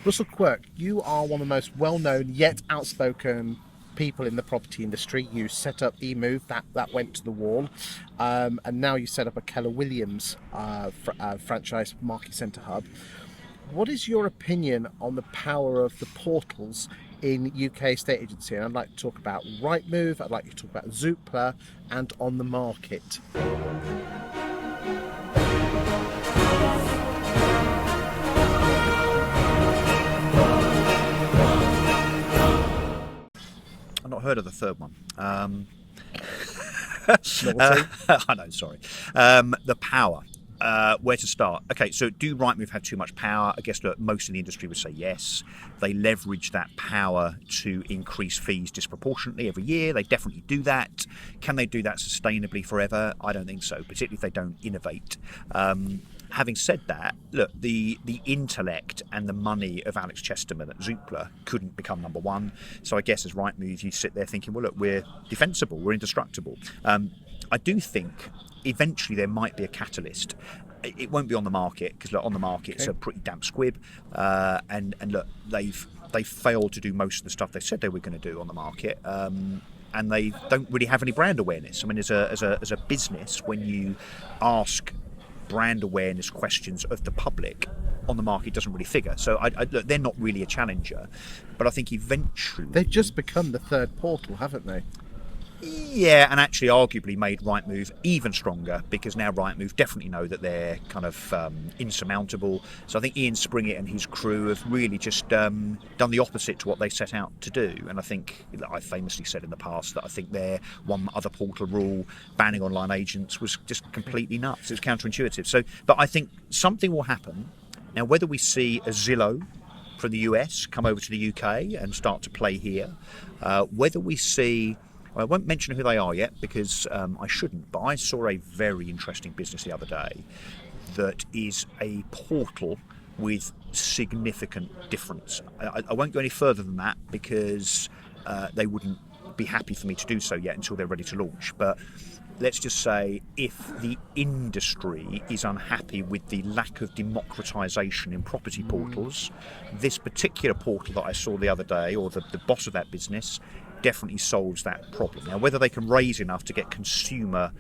Russell Quirk, you are one of the most well-known yet outspoken people in the property industry. You set up eMove, that went to the wall, and now you set up a Keller Williams franchise market centre hub. What is your opinion on the power of the portals in UK estate agency? And I'd like to talk about Rightmove, I'd like you to talk about Zoopla and On the Market. I've not heard of the third one. I know, sorry. The power. Where to start? Okay, so do Rightmove have too much power? I guess that most in the industry would say yes. They leverage that power to increase fees disproportionately every year. They definitely do that. Can they do that sustainably forever? I don't think so, particularly if they don't innovate. Having said that, look, the intellect and the money of Alex Chesterman at Zoopla couldn't become number one. So I guess as Rightmove, you sit there thinking, well, look, we're defensible, we're indestructible. I do think eventually there might be a catalyst. It won't be On the Market, because On the Market it's a pretty damp squib, and look, they've failed to do most of the stuff they said they were going to do on the market, and they don't really have any brand awareness. I mean, as a business, when you ask brand awareness questions of the public, On the Market doesn't really figure. So look, they're not really a challenger, but I think eventually they've just become the third portal, haven't they? Yeah, and actually arguably made Rightmove even stronger, because now Rightmove definitely know that they're kind of insurmountable. So I think Ian Springett and his crew have really just done the opposite to what they set out to do. And I think, I famously said in the past that I think their one other portal rule banning online agents was just completely nuts. It was counterintuitive. So, but I think something will happen. Now, whether we see a Zillow from the US come over to the UK and start to play here, whether we see... I won't mention who they are yet, because I shouldn't, but I saw a very interesting business the other day that is a portal with significant difference. I won't go any further than that, because they wouldn't be happy for me to do so yet until they're ready to launch. But let's just say, if the industry is unhappy with the lack of democratisation in property portals, this particular portal that I saw the other day, or the boss of that business, definitely solves that problem. Now, whether they can raise enough to get consumer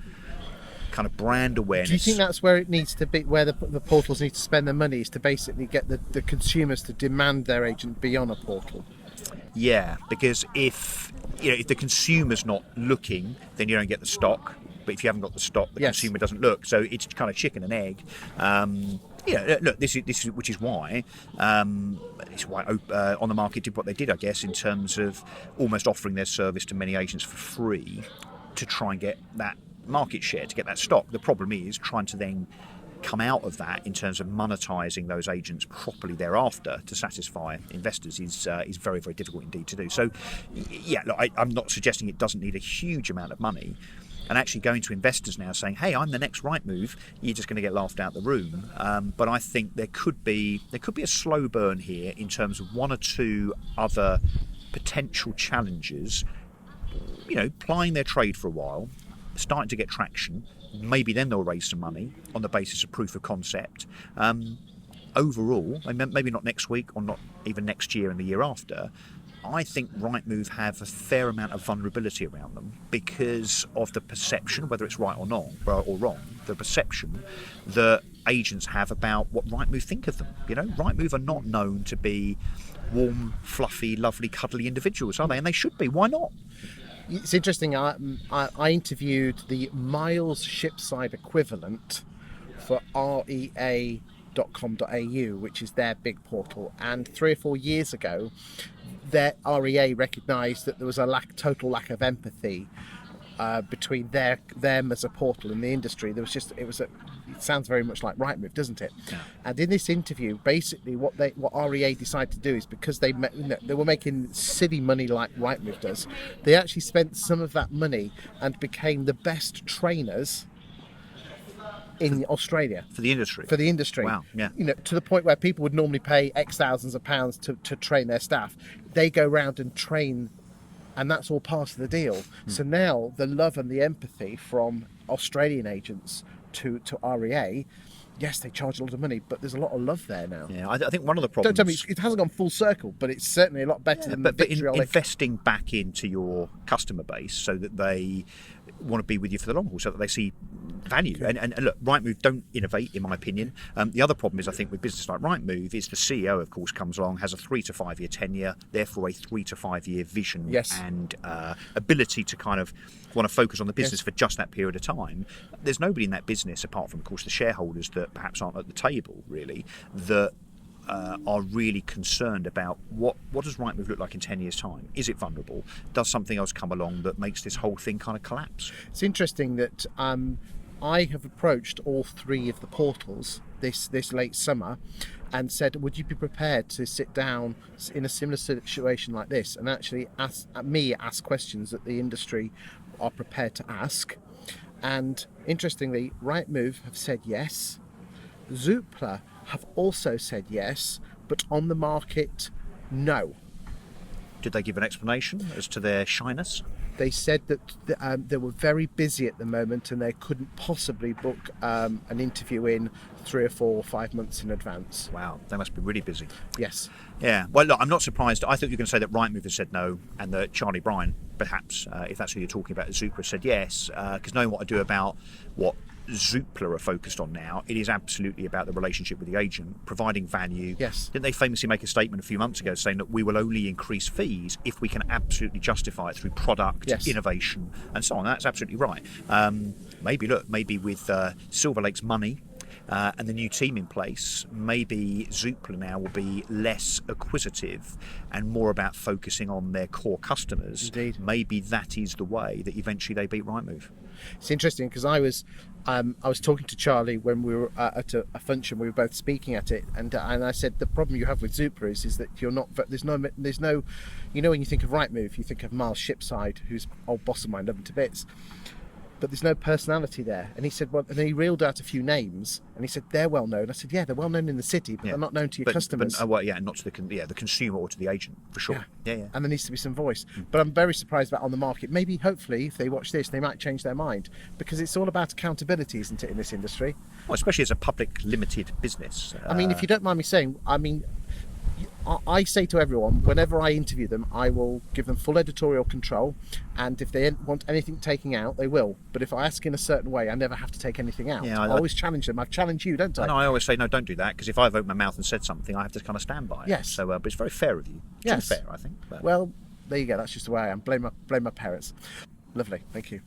kind of brand awareness... Do you think that's where it needs to be, where the portals need to spend their money, is to basically get the consumers to demand their agent be on a portal? Yeah, because if the consumer's not looking, then you don't get the stock. But if you haven't got the stock, the consumer doesn't look. So it's kind of chicken and egg. Look, this is which is why On the Market did what they did, I guess, in terms of almost offering their service to many agents for free to try and get that market share, to get that stock. The problem is trying to then come out of that in terms of monetising those agents properly thereafter to satisfy investors is very, very difficult indeed to do. So, yeah, look, I'm not suggesting it doesn't need a huge amount of money. And actually going to investors now saying, hey, I'm the next Rightmove, you're just going to get laughed out the room. But I think there could be a slow burn here in terms of one or two other potential challengers, plying their trade for a while, starting to get traction. Maybe then they'll raise some money on the basis of proof of concept. Overall, maybe not next week or not even next year and the year after, I think Rightmove have a fair amount of vulnerability around them because of the perception, whether it's right or wrong, the perception that agents have about what Rightmove think of them. Rightmove are not known to be warm, fluffy, lovely, cuddly individuals, are they? And they should be. Why not? It's interesting. I interviewed the Miles Shipside equivalent for rea.com.au, which is their big portal, and 3 or 4 years ago their REA recognised that there was a total lack of empathy between them as a portal and the industry. It sounds very much like Rightmove, doesn't it? Yeah. And in this interview, basically what REA decided to do is, because they were making silly money like Rightmove does, they actually spent some of that money and became the best trainers in Australia for the industry. Wow, yeah. To the point where people would normally pay X thousands of pounds to train their staff. They go round and train, and that's all part of the deal. So now the love and the empathy from Australian agents to REA yes, they charge a lot of money, but there's a lot of love there now. Yeah, I think one of the Don't problems. tell me it hasn't gone full circle, but it's certainly a lot better than the vitriolic. Investing back into your customer base so that they want to be with you for the long haul, so that they see value. And look, Rightmove don't innovate, in my opinion. The other problem is, I think, with business like Rightmove, is the CEO, of course, comes along, has a 3 to 5 year tenure, therefore a 3 to 5 year vision and ability to kind of want to focus on the business for just that period of time. There's nobody in that business, apart from, of course, the shareholders that perhaps aren't at the table, really, that are really concerned about what does Rightmove look like in 10 years' time? Is it vulnerable? Does something else come along that makes this whole thing kind of collapse? It's interesting that I have approached all 3 of the portals this late summer and said, would you be prepared to sit down in a similar situation like this and actually ask questions that the industry are prepared to ask? And interestingly, Rightmove have said yes. Zoopla have also said yes, but on the market, no. Did they give an explanation as to their shyness? They said that they were very busy at the moment and they couldn't possibly book an interview in 3 or 4 or 5 months in advance. Wow, they must be really busy. Yes. Yeah, well, look, I'm not surprised. I thought you were going to say that Rightmove has said no and that Charlie Bryan, perhaps, if that's who you're talking about, Zoopla said yes, because knowing what I do about what Zoopla are focused on now, it is absolutely about the relationship with the agent, providing value. Yes. Didn't they famously make a statement a few months ago saying that we will only increase fees if we can absolutely justify it through product, innovation, and so on? That's absolutely right. Maybe with Silver Lake's money and the new team in place, maybe Zoopla now will be less acquisitive and more about focusing on their core customers. Indeed. Maybe that is the way that eventually they beat Rightmove. It's interesting because I was talking to Charlie when we were at a function. We were both speaking at it, and I said the problem you have with Zoopla is that you're not. There's no, you know, when you think of Rightmove, you think of Miles Shipside, who's old boss of mine, love him to bits. But there's no personality there. And he said, well, and then he reeled out a few names, and he said they're well known. I said, yeah, they're well known in the city, but they're not known to your customers. But not to the consumer or to the agent, for sure. Yeah. And there needs to be some voice. But I'm very surprised about on the market. Maybe, hopefully, if they watch this, they might change their mind, because it's all about accountability, isn't it, in this industry? Well, especially as a public limited business. I mean, if you don't mind me saying, I say to everyone, whenever I interview them, I will give them full editorial control, and if they want anything taken out, they will. But if I ask in a certain way, I never have to take anything out. I always challenge them. I've challenged you, don't I? No, I always say, no, don't do that, because if I've opened my mouth and said something, I have to kind of stand by it. Yes. So, but it's very fair of you. It's unfair, I think. But... Well, there you go. That's just the way I am. Blame my parents. Lovely. Thank you.